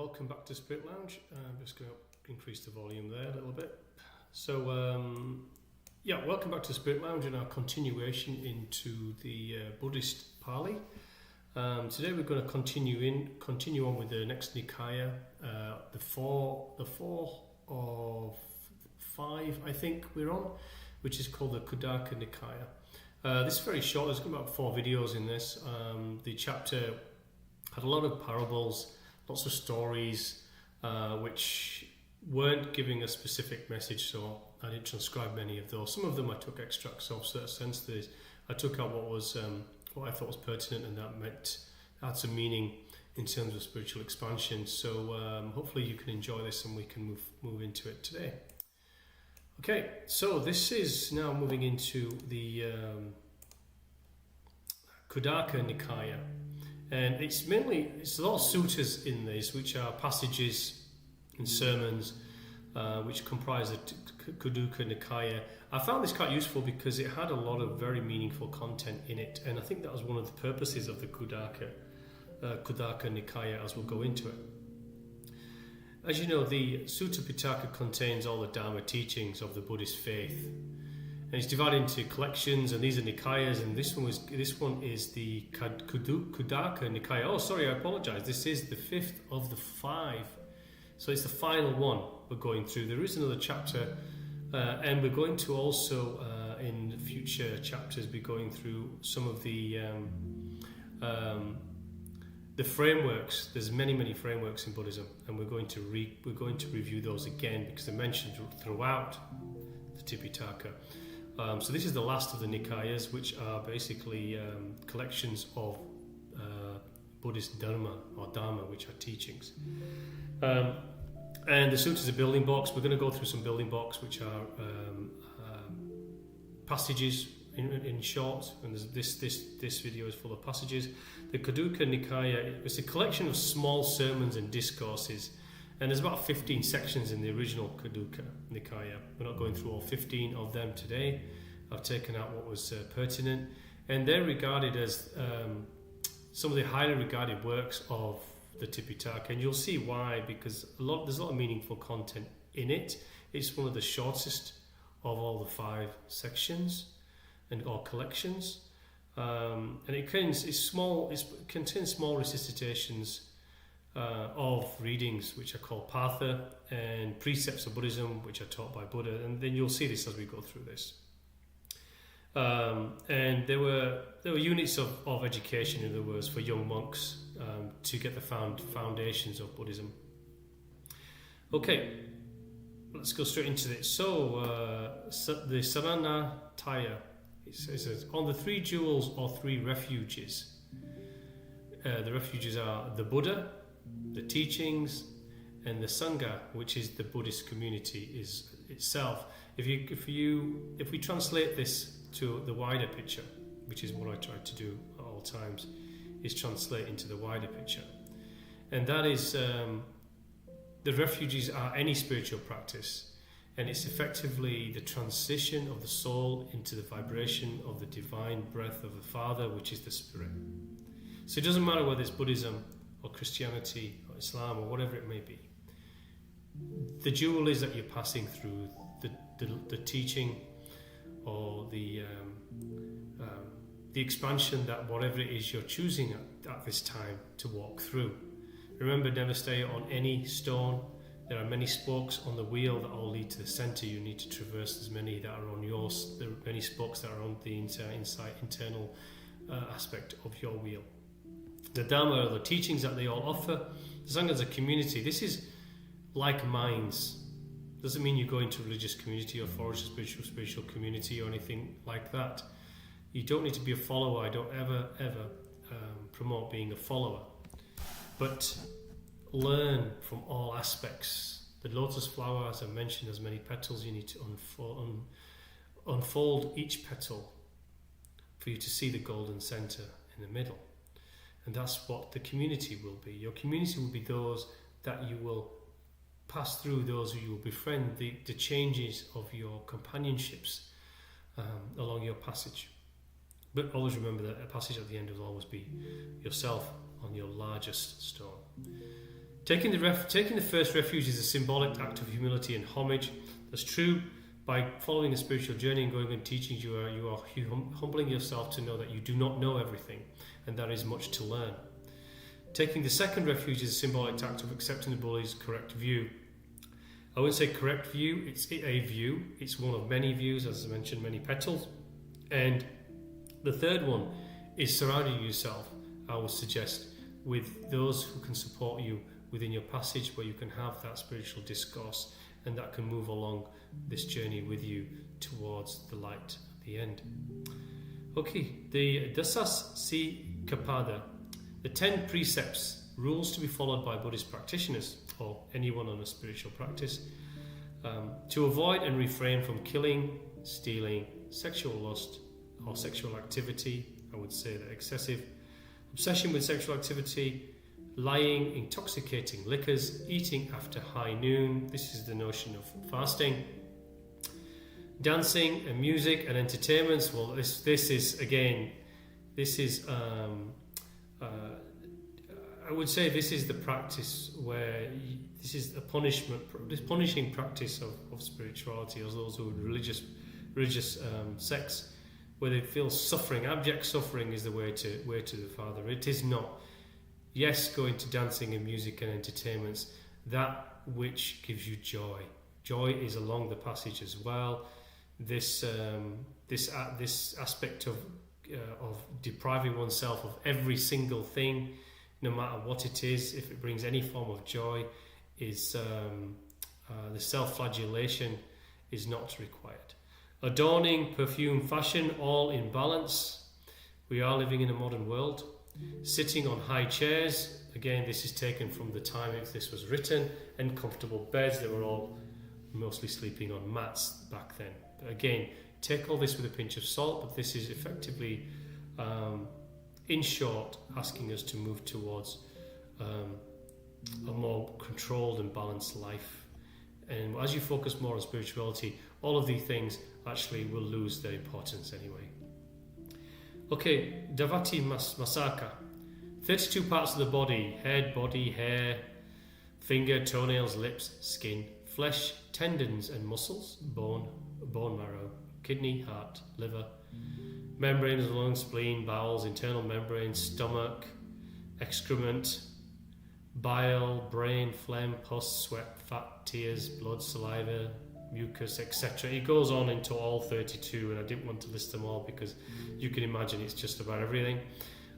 welcome back to Spirit Lounge. I'm just going to increase the volume there a little bit. So, welcome back to Spirit Lounge and our continuation into the Buddhist Pali. Today we're going to continue on with the next Nikaya, the four of five, I think we're on, which is called the Khuddaka Nikaya. This is very short. There's about 4 videos in this. The chapter had a lot of parables, lots of stories, which weren't giving a specific message, so I didn't transcribe many of those. Some of them I took extracts of, so in a sense I took out what I thought was pertinent, and that had some meaning in terms of spiritual expansion. So hopefully you can enjoy this and we can move into it today. Okay, so this is now moving into the Khuddaka Nikaya. And it's a lot of suttas in this, which are passages and sermons, which comprise the Khuddaka Nikaya. I found this quite useful because it had a lot of very meaningful content in it, and I think that was one of the purposes of the Khuddaka Nikaya, as we'll go into it. As you know, the Sutta Pitaka contains all the Dhamma teachings of the Buddhist faith. And it's divided into collections, and these are Nikayas, and this one is the Khuddaka Nikaya. Oh, sorry, I apologize. This is the 5th of the 5. So it's the final one we're going through. There is another chapter, and we're going to also, in future chapters, be going through some of the frameworks. There's many frameworks in Buddhism, and we're going to review those again because they're mentioned throughout the Tipitaka. So this is the last of the Nikayas, which are basically collections of Buddhist dhamma, which are teachings. And the suttas are building blocks. We're going to go through some building blocks, which are passages in short, and this video is full of passages. The Khuddaka Nikaya is a collection of small sermons and discourses, and there's about 15 sections in the original Khuddaka Nikaya. We're not going through all 15 of them today. I've taken out what was pertinent, and they're regarded as some of the highly regarded works of the Tipitaka, and you'll see why, because there's a lot of meaningful content in it. It's one of the shortest of all the 5 sections or collections, and it contains small recitations of readings which are called patha, and precepts of Buddhism which are taught by Buddha, and then you'll see this as we go through this. And there were units of education, in other words, for young monks to get the foundations of Buddhism. Okay, let's go straight into this. So the Saranataya, it says, on the 3 jewels or 3 refuges. The refuges are the Buddha, the teachings, and the Sangha, which is the Buddhist community itself. If we translate this to the wider picture, which is what I try to do at all times, is translate into the wider picture. And that is, the refuges are any spiritual practice, and it's effectively the transition of the soul into the vibration of the divine breath of the Father, which is the Spirit. So it doesn't matter whether it's Buddhism or Christianity or Islam or whatever it may be. The jewel is that you're passing through the teaching or the expansion, that whatever it is you're choosing at this time to walk through. Remember, never stay on any stone. There are many spokes on the wheel that all lead to the center. You need to traverse as many that are on yours. There are many spokes that are on the internal aspect of your wheel. The Dhamma are the teachings that they all offer. The Sangha is a community. This is like minds. Doesn't mean you go into a religious community or forest spiritual community or anything like that. You don't need to be a follower. I don't ever promote being a follower. But learn from all aspects. The lotus flower, as I mentioned, has many petals. You need to unfold each petal for you to see the golden center in the middle. And that's what the community will be. Your community will be those that you will pass through, those who you will befriend, the changes of your companionships along your passage. But always remember that a passage at the end will always be yourself on your largest stone. Taking the first refuge is a symbolic act of humility and homage. That's true. By following a spiritual journey and going on teachings, you are humbling yourself to know that you do not know everything, and there is much to learn. Taking the second refuge is a symbolic act of accepting the Buddha's correct view. I wouldn't say correct view, it's a view. It's one of many views, as I mentioned, many petals. And the third one is surrounding yourself, I would suggest, with those who can support you within your passage, where you can have that spiritual discourse and that can move along this journey with you towards the light at the end. Okay, the Kuddakapatha, the 10 precepts, rules to be followed by Buddhist practitioners or anyone on a spiritual practice, to avoid and refrain from killing, stealing, sexual lust or sexual activity. I would say that excessive obsession with sexual activity, lying, intoxicating liquors, eating after high noon. This is the notion of fasting. Dancing and music and entertainments. Well, this is I would say this is the practice where this is a punishing practice of spirituality, as those who are religious sects, where they feel suffering. Abject suffering is the way to the Father. It is not. Yes, going to dancing and music and entertainments, that which gives you joy. Joy is along the passage as well. This aspect of depriving oneself of every single thing, no matter what it is, if it brings any form of joy, is the self-flagellation is not required. Adorning, perfume, fashion, all in balance. We are living in a modern world. Sitting on high chairs, again this is taken from the time if this was written, and comfortable beds. They were all mostly sleeping on mats back then. But again, take all this with a pinch of salt, but this is effectively, in short, asking us to move towards a more controlled and balanced life. And as you focus more on spirituality, all of these things actually will lose their importance anyway. Okay, Davati Masaka. 32 parts of the body: head, body, hair, finger, toenails, lips, skin, flesh, tendons and muscles, bone marrow, kidney, heart, liver, membranes, lungs, spleen, bowels, internal membranes, stomach, excrement, bile, brain, phlegm, pus, sweat, fat, tears, blood, saliva, mucus, etc. It goes on into all 32, and I didn't want to list them all because you can imagine it's just about everything.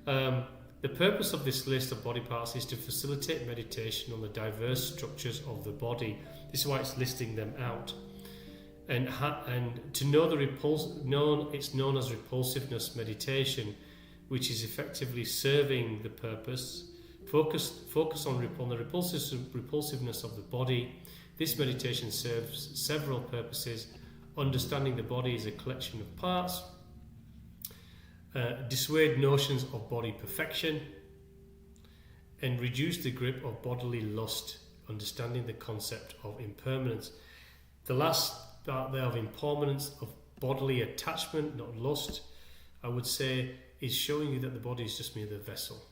The purpose of this list of body parts is to facilitate meditation on the diverse structures of the body. This is why it's listing them out. And to know it's known as repulsiveness meditation, which is effectively serving the purpose. Focus on the repulsiveness of the body. This meditation serves several purposes: understanding the body as a collection of parts, dissuade notions of body perfection, and reduce the grip of bodily lust, understanding the concept of impermanence. The last part there of impermanence, of bodily attachment, not lust, I would say, is showing you that the body is just merely the vessel.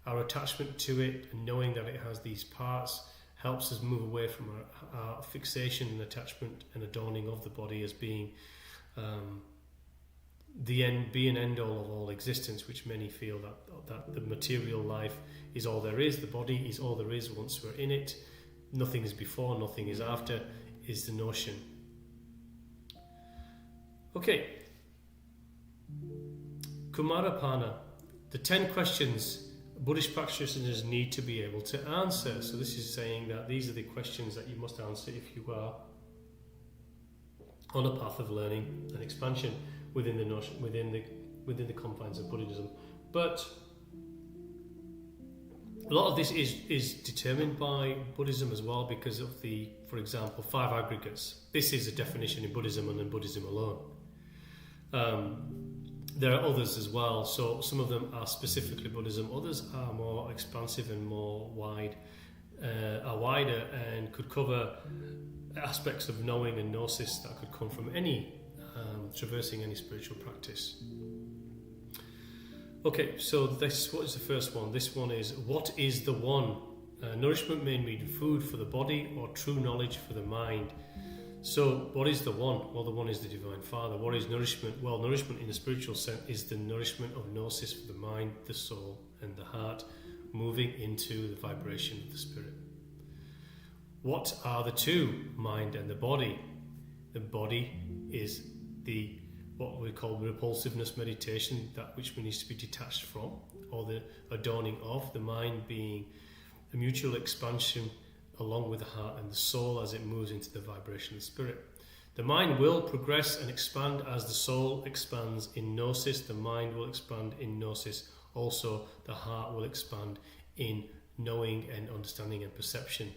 Our attachment to it and knowing that it has these parts helps us move away from our fixation and attachment and adorning of the body as being the end all of all existence, which many feel that the material life is all there is, the body is all there is once we're in it, nothing is before, nothing is after, is the notion. Okay, Kumarapana, the 10 questions Buddhist practitioners need to be able to answer. So this is saying that these are the questions that you must answer if you are on a path of learning and expansion within the notion, within the confines of Buddhism. But a lot of this is determined by Buddhism as well, because of the, for example, 5 aggregates. This is a definition in Buddhism and in Buddhism alone. There are others as well, so some of them are specifically Buddhism, others are more expansive and more wider and could cover aspects of knowing and gnosis that could come from any traversing any spiritual practice. Okay, so what is the first one? This one is, what is the one? Nourishment may mean food for the body or true knowledge for the mind. So what is the one? Well, the one is the Divine Father. What is nourishment? Well, nourishment in a spiritual sense is the nourishment of gnosis for the mind, the soul and the heart, moving into the vibration of the spirit. What are the two, mind and the body? The body is what we call repulsiveness meditation, that which needs to be detached from, or the adorning of, the mind being a mutual expansion along with the heart and the soul as it moves into the vibration of the spirit. The mind will progress and expand as the soul expands in gnosis. The mind will expand in gnosis. Also, the heart will expand in knowing and understanding and perception.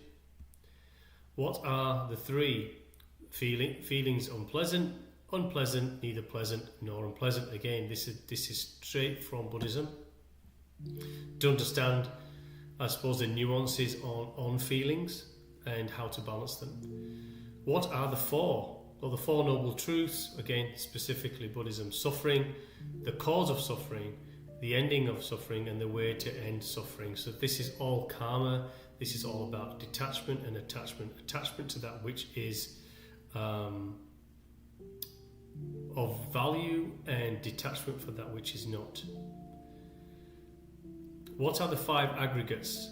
What are the three? Feelings unpleasant, unpleasant, neither pleasant nor unpleasant. Again, this is straight from Buddhism. To understand, I suppose, the nuances on feelings and how to balance them. What are the four? Well, the Four Noble Truths, again, specifically Buddhism: suffering, the cause of suffering, the ending of suffering, and the way to end suffering. So this is all karma. This is all about detachment and attachment. Attachment to that which is of value, and detachment for that which is not. What are the five aggregates?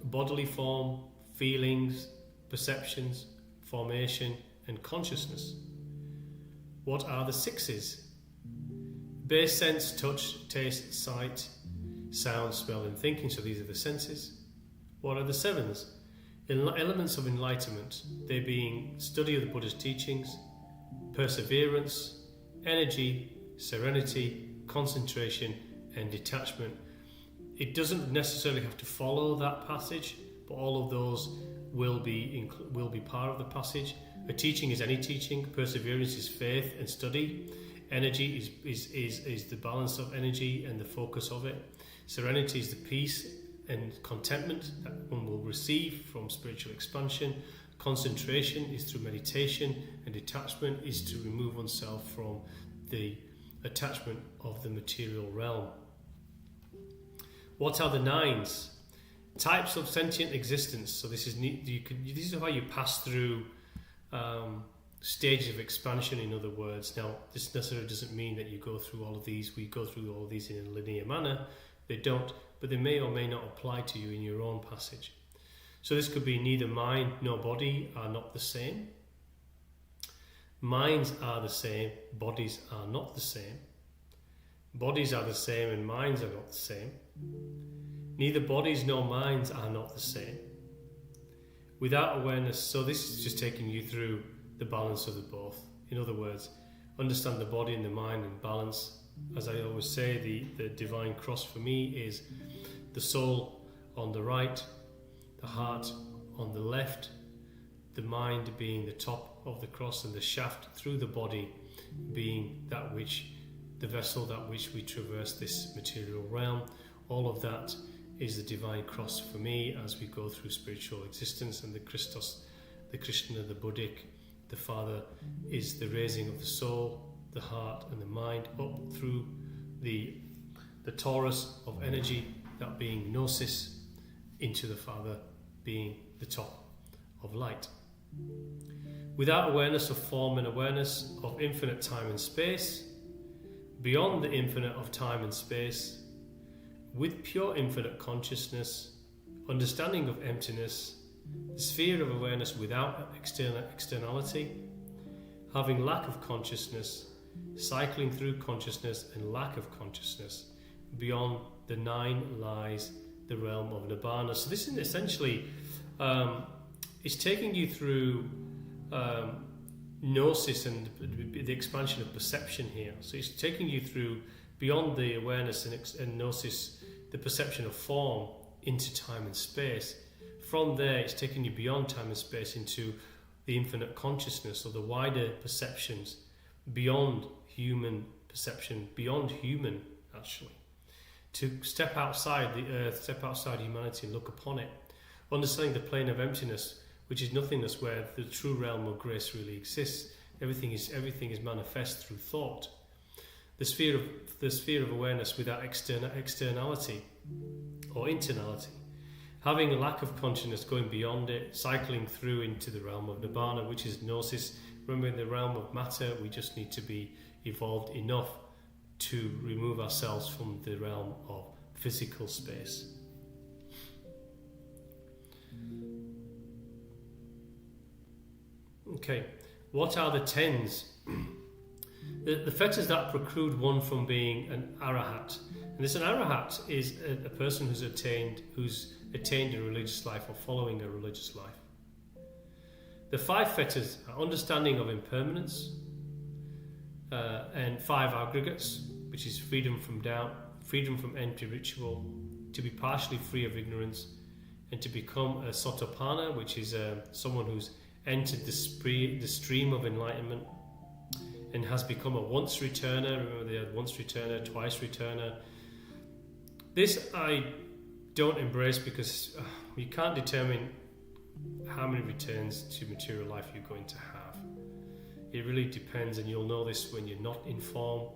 Bodily form, feelings, perceptions, formation, and consciousness. What are the sixes? Base sense, touch, taste, sight, sound, smell, and thinking. So these are the senses. What are the sevens? Elements of enlightenment, they being study of the Buddha's teachings, perseverance, energy, serenity, concentration, and detachment. It doesn't necessarily have to follow that passage, but all of those will be part of the passage. A teaching is any teaching. Perseverance is faith and study. Energy is the balance of energy and the focus of it. Serenity is the peace and contentment that one will receive from spiritual expansion. Concentration is through meditation, and detachment is to remove oneself from the attachment of the material realm. What are the nines? Types of sentient existence. So this is how you pass through stages of expansion, in other words. Now, this necessarily doesn't mean that you go through all of these. We go through all of these in a linear manner. They don't, but they may or may not apply to you in your own passage. So this could be neither mind nor body are not the same. Minds are the same, bodies are not the same. Bodies are the same and minds are not the same. Neither bodies nor minds are not the same. Without awareness, so this is just taking you through the balance of the both. In other words, understand the body and the mind and balance. As I always say, the divine cross for me is the soul on the right, the heart on the left, the mind being the top of the cross, and the shaft through the body being that which, the vessel that which we traverse this material realm. All of that is the divine cross for me as we go through spiritual existence, and the Christos, the Krishna, the Buddhic, the Father is the raising of the soul, the heart and the mind up through the torus of energy, that being gnosis, into the Father being the top of light. Without awareness of form and awareness of infinite time and space, beyond the infinite of time and space, with pure infinite consciousness, understanding of emptiness, the sphere of awareness without externality, having lack of consciousness, cycling through consciousness and lack of consciousness, beyond the nine lies the realm of Nibbana. So this is essentially, it's taking you through gnosis and the expansion of perception here. So it's taking you through beyond the awareness and gnosis, the perception of form, into time and space. From there, it's taking you beyond time and space into the infinite consciousness, or the wider perceptions, beyond human perception, beyond human, actually. To step outside the earth, step outside humanity and look upon it. Understanding the plane of emptiness, which is nothingness, where the true realm of grace really exists. Everything is manifest through thought. The sphere of awareness without externality or internality. Having a lack of consciousness, going beyond it, cycling through into the realm of Nibbana, which is gnosis. Remember, in the realm of matter, we just need to be evolved enough to remove ourselves from the realm of physical space. Okay, what are the tens? The fetters that preclude one from being an arahat. And this an arahat is a person who's attained a religious life or following a religious life. The 5 fetters are understanding of impermanence, and 5 aggregates, which is freedom from doubt, freedom from empty ritual, to be partially free of ignorance, and to become a sotapanna, which is someone who's entered the stream of enlightenment and has become a once returner. Remember, they had once returner, twice returner. This I don't embrace because you can't determine how many returns to material life you're going to have. It really depends, and you'll know this when you're not in form,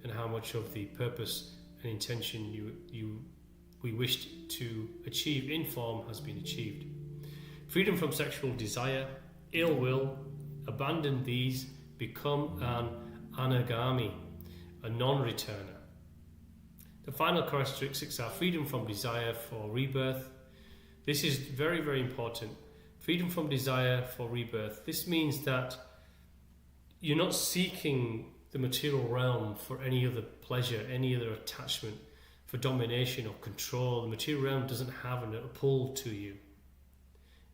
and how much of the purpose and intention we wished to achieve in form has been achieved. Freedom from sexual desire, ill will, abandon these, become an anagami, a non-returner. The final characteristics are freedom from desire for rebirth. This is very, very important. Freedom from desire for rebirth. This means that you're not seeking the material realm for any other pleasure, any other attachment, for domination or control. The material realm doesn't have a pull to you.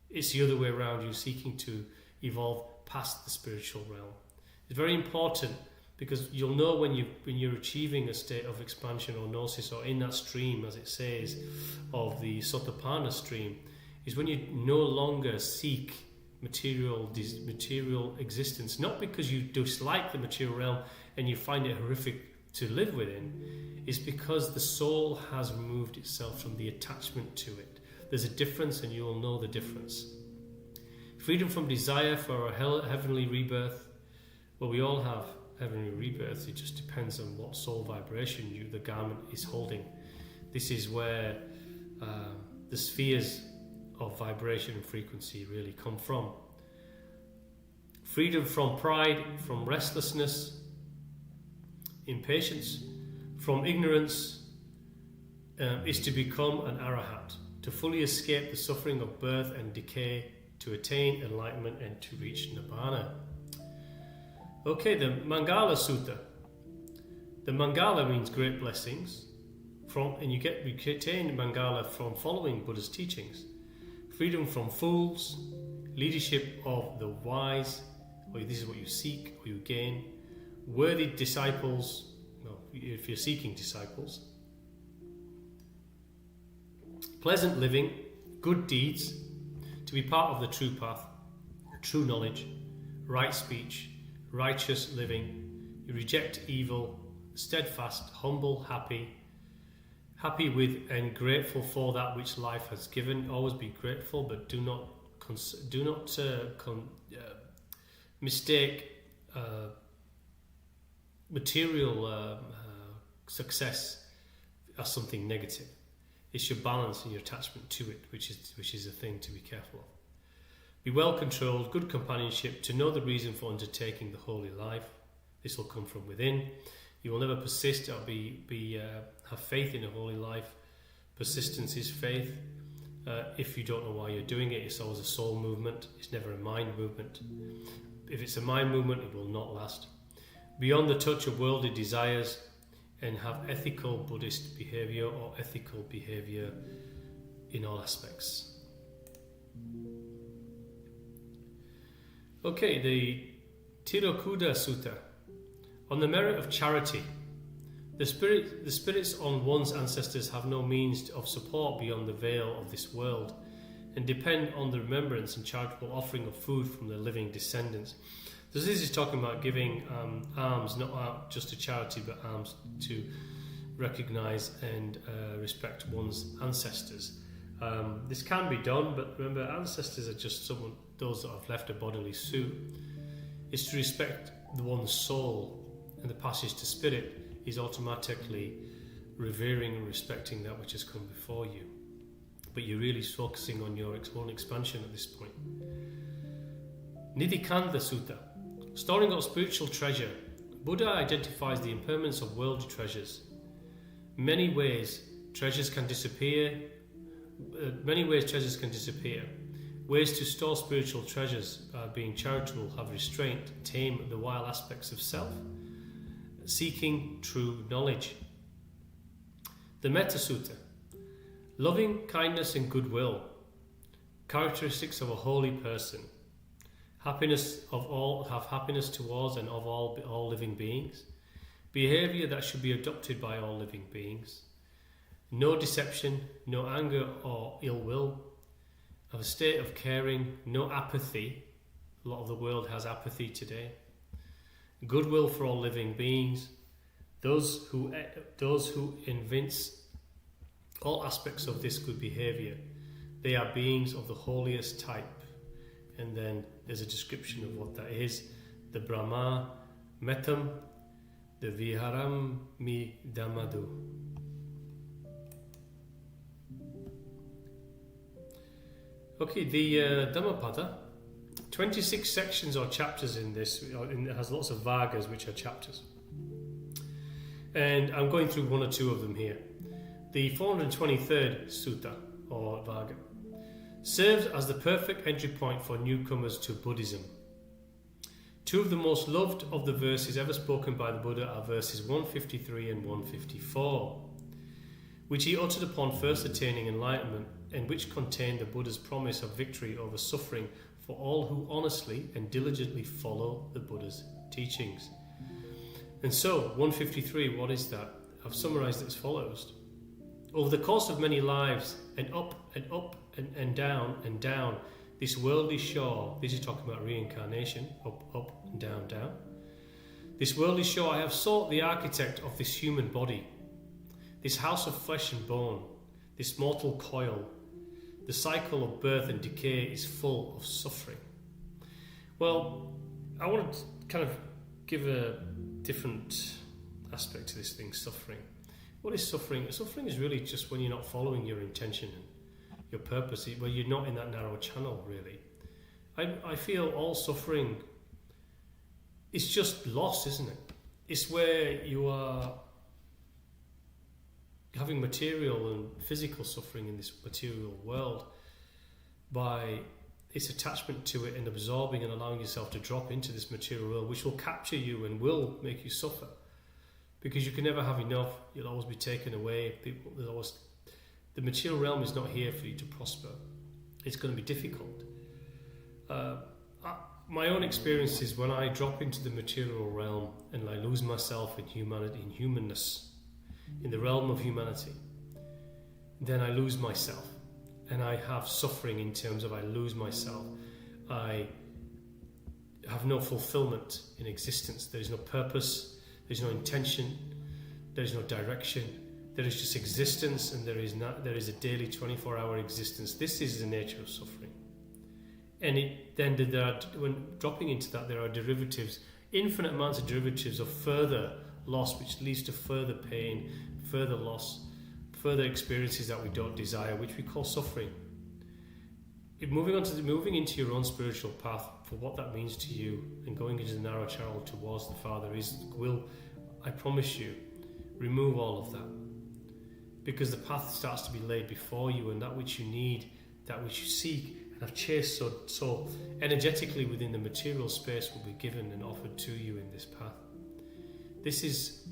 It's the other way around. You're seeking to evolve past the spiritual realm. It's very important because you'll know when you're achieving a state of expansion or gnosis, or in that stream, as it says, of the Sotapanna stream, is when you no longer seek material existence, not because you dislike the material realm and you find it horrific to live within. It's because the soul has removed itself from the attachment to it. There's a difference, and you will know the difference. Freedom from desire for a heavenly rebirth. Well, we all have heavenly rebirth. It just depends on what soul vibration the garment is holding. This is where the spheres of vibration and frequency really come from. Freedom from pride, from restlessness, impatience, from ignorance, is to become an arahat, to fully escape the suffering of birth and decay, to attain enlightenment and to reach Nibbana. Okay, the Mangala Sutta. The Mangala means great blessings, and you attain Mangala from following Buddha's teachings. Freedom from fools, leadership of the wise, or this is what you seek or you gain. Worthy disciples, well, if you're seeking disciples. Pleasant living, good deeds, to be part of the true path, true knowledge, right speech, righteous living. You reject evil, steadfast, humble, happy with and grateful for that which life has given. Always be grateful, but do not mistake material success as something negative. It's your balance and your attachment to it, which is a thing to be careful of. Be well controlled, good companionship, to know the reason for undertaking the holy life. This will come from within. You will never persist or have faith in a holy life. Persistence is faith. If you don't know why you're doing it, it's always a soul movement. It's never a mind movement. If it's a mind movement, it will not last. Beyond the touch of worldly desires, and have ethical Buddhist behavior or ethical behavior in all aspects. Okay, the Tirokuda Sutta. On the merit of charity. The spirits on one's ancestors have no means of support beyond the veil of this world, and depend on the remembrance and charitable offering of food from their living descendants. So this is talking about giving alms, not just to charity, but alms to recognise and respect one's ancestors. This can be done, but remember, ancestors are just those that have left a bodily suit. It's to respect one's soul, and the passage to spirit is automatically revering and respecting that which has come before you. but you're really focusing on your own expansion at this point. Nidikanda Sutta. Storing up spiritual treasure. Buddha identifies the impermanence of worldly treasures. Many ways treasures can disappear. Ways to store spiritual treasures are being charitable, have restraint, tame the wild aspects of self, seeking true knowledge. The Metta Sutta. Loving kindness and goodwill, characteristics of a holy person. Happiness towards and of all living beings. Behavior that should be adopted by all living beings. No deception, no anger or ill will. Of a state of caring, no apathy. A lot of the world has apathy today. Goodwill for all living beings. Those who evince all aspects of this good behavior, they are beings of the holiest type. And then there's a description of what that is. The Brahma Metam, the Viharam Mi Dhammadu. Okay, the Dhammapatha, 26 sections or chapters in this. It has lots of vargas, which are chapters. And I'm going through one or two of them here. The 423rd Sutta, or Varga, serves as the perfect entry point for newcomers to Buddhism. Two of the most loved of the verses ever spoken by the Buddha are verses 153 and 154, which he uttered upon first attaining enlightenment, and which contain the Buddha's promise of victory over suffering for all who honestly and diligently follow the Buddha's teachings. And so, 153, what is that? I've summarized it as follows. Over the course of many lives, and up and down, this worldly shore, this is talking about reincarnation, up and down. This worldly shore, I have sought the architect of this human body, this house of flesh and bone, this mortal coil. The cycle of birth and decay is full of suffering. Well, I want to kind of give a different aspect to this thing, suffering. What is suffering? Suffering is really just when you're not following your intention and your purpose, where you're not in that narrow channel, really. I feel all suffering is just loss, isn't it? It's where you are having material and physical suffering in this material world by its attachment to it and absorbing and allowing yourself to drop into this material world, which will capture you and will make you suffer. Because you can never have enough, you'll always be taken away. The material realm is not here for you to prosper. It's going to be difficult. My own experience is when I drop into the material realm and I lose myself in humanity, in humanness, in the realm of humanity, then I lose myself. And I have suffering in terms of I lose myself. I have no fulfillment in existence. There is no purpose. There's no intention, there is no direction, there is just existence, and there is a daily 24-hour existence. This is the nature of suffering. And when dropping into that, there are derivatives, infinite amounts of derivatives of further loss, which leads to further pain, further loss, further experiences that we don't desire, which we call suffering. Moving into your own spiritual path, for what that means to you, and going into the narrow channel towards the Father will, I promise you, remove all of that, because the path starts to be laid before you, and that which you need, that which you seek and have chased so energetically within the material space will be given and offered to you in this path. This is,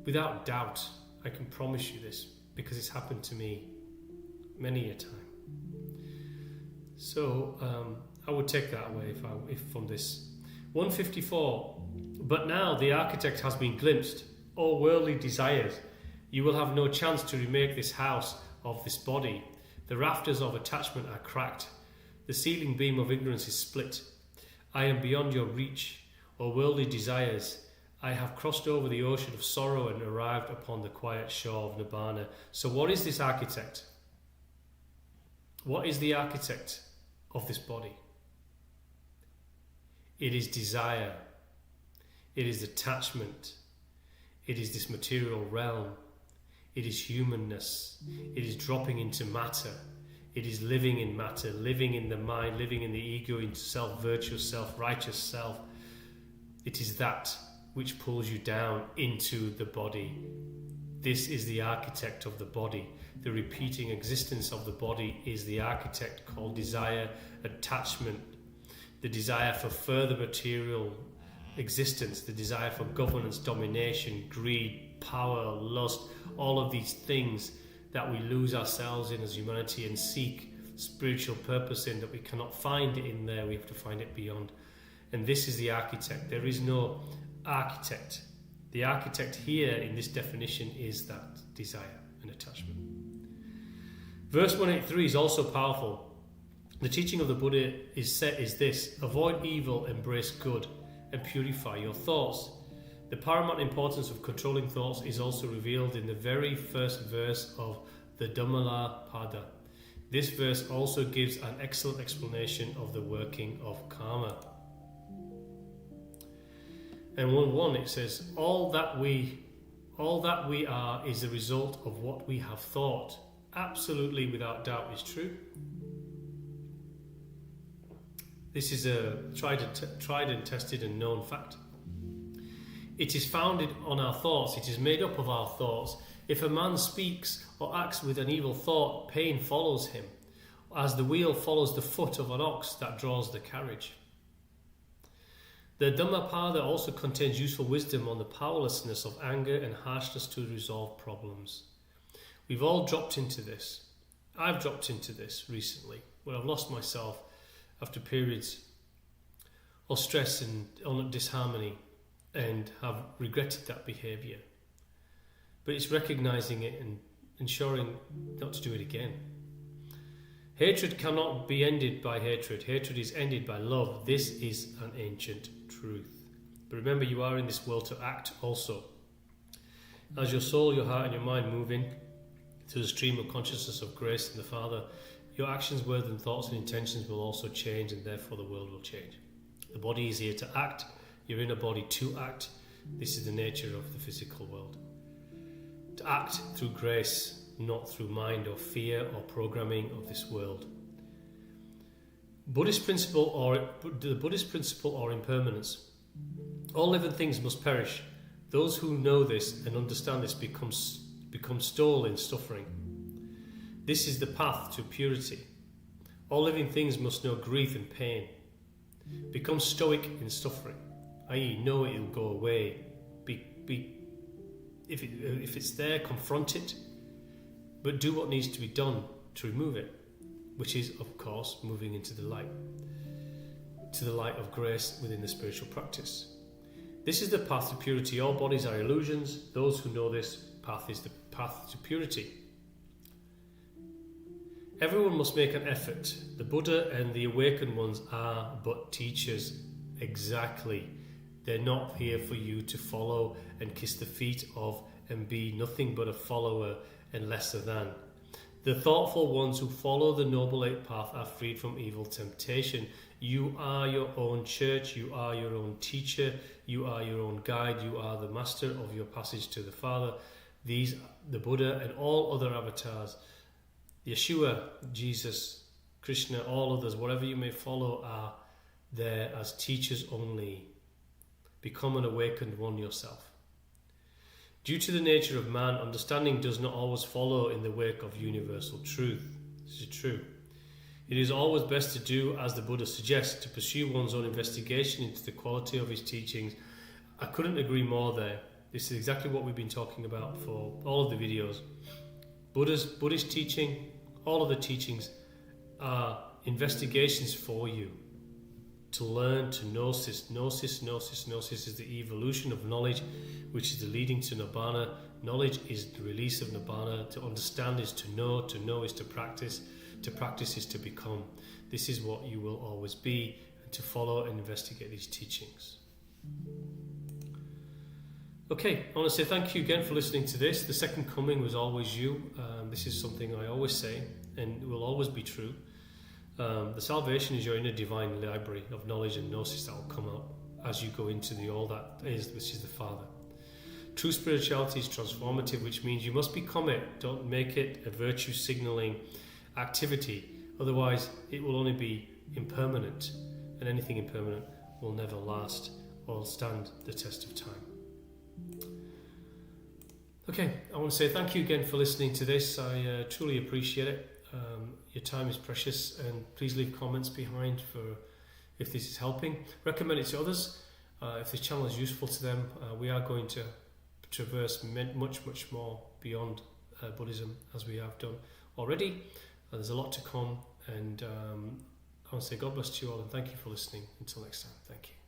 without doubt, I can promise you this, because it's happened to me many a time. So I would take that away if from this. 154. But now the architect has been glimpsed. O worldly desires, you will have no chance to remake this house of this body. The rafters of attachment are cracked. The ceiling beam of ignorance is split. I am beyond your reach. O worldly desires, I have crossed over the ocean of sorrow and arrived upon the quiet shore of Nibbana. So what is this architect? What is the architect of this body? It is desire. It is attachment. It is this material realm. It is humanness. It is dropping into matter. It is living in matter, living in the mind, living in the ego, into self, virtuous self, righteous self. It is that which pulls you down into the body. This is the architect of the body. The repeating existence of the body is the architect called desire, attachment, the desire for further material existence, the desire for governance, domination, greed, power, lust, all of these things that we lose ourselves in as humanity and seek spiritual purpose in, that we cannot find it in there, we have to find it beyond. And this is the architect. There is no architect. The architect here in this definition is that desire and attachment. Verse 183 is also powerful. The teaching of the Buddha is this: avoid evil, embrace good, and purify your thoughts. The paramount importance of controlling thoughts is also revealed in the very first verse of the Dhammapada. This verse also gives an excellent explanation of the working of karma. And 1:1 it says, all that we are is the result of what we have thought. Absolutely, without doubt, is true. This is a tried and tested and known fact. It is founded on our thoughts. It is made up of our thoughts. If a man speaks or acts with an evil thought, pain follows him, as the wheel follows the foot of an ox that draws the carriage. The Dhammapada also contains useful wisdom on the powerlessness of anger and harshness to resolve problems. We've all dropped into this. I've dropped into this recently, where I've lost myself after periods of stress and disharmony, and have regretted that behaviour. But it's recognising it and ensuring not to do it again. Hatred cannot be ended by hatred. Hatred is ended by love. This is an ancient truth. But remember, you are in this world to act also. As your soul, your heart and your mind move in to the stream of consciousness of grace and the Father, your actions, words and thoughts and intentions will also change, and therefore the world will change. The body is here to act. You're in a body to act. This is the nature of the physical world. To act through grace, not through mind or fear or programming of this world. The Buddhist principle or impermanence. All living things must perish. Those who know this and understand this become stalled in suffering. This is the path to purity. All living things must know grief and pain. Become stoic in suffering, i.e. know it will go away. If it's there, confront it, but do what needs to be done to remove it, which is, of course, moving into the light of grace within the spiritual practice. This is the path to purity. All bodies are illusions. Those who know this path is the path to purity. Everyone must make an effort. The Buddha and the awakened ones are but teachers. Exactly. They're not here for you to follow and kiss the feet of and be nothing but a follower and lesser than. The thoughtful ones who follow the Noble Eight Path are freed from evil temptation. You are your own church, you are your own teacher, you are your own guide, you are the master of your passage to the Father. These, the Buddha and all other avatars, Yeshua, Jesus, Krishna, all others, whatever you may follow, are there as teachers only. Become an awakened one yourself. Due to the nature of man, understanding does not always follow in the wake of universal truth. This is true. It is always best to do as the Buddha suggests, to pursue one's own investigation into the quality of his teachings. I couldn't agree more there. This is exactly what we've been talking about for all of the videos. Buddhist teaching, all of the teachings are investigations for you to learn to gnosis. Gnosis is the evolution of knowledge, which is the leading to nibbana. Knowledge is the release of nibbana. To understand is to know is to practice is to become. This is what you will always be, and to follow and investigate these teachings. Okay, I want to say thank you again for listening to this. The second coming was always you. This is something I always say, and it will always be true. The salvation is your inner divine library of knowledge and gnosis that will come out as you go into the all that is, which is the Father. True spirituality is transformative, which means you must become it. Don't make it a virtue signaling activity. Otherwise, it will only be impermanent, and anything impermanent will never last or stand the test of time. Okay, I want to say thank you again for listening to this. I truly appreciate it. Your time is precious, and please leave comments behind for if this is helping. Recommend it to others. If this channel is useful to them, we are going to traverse much more beyond Buddhism as we have done already. There's a lot to come, and I want to say God bless you all, and thank you for listening. Until next time, thank you.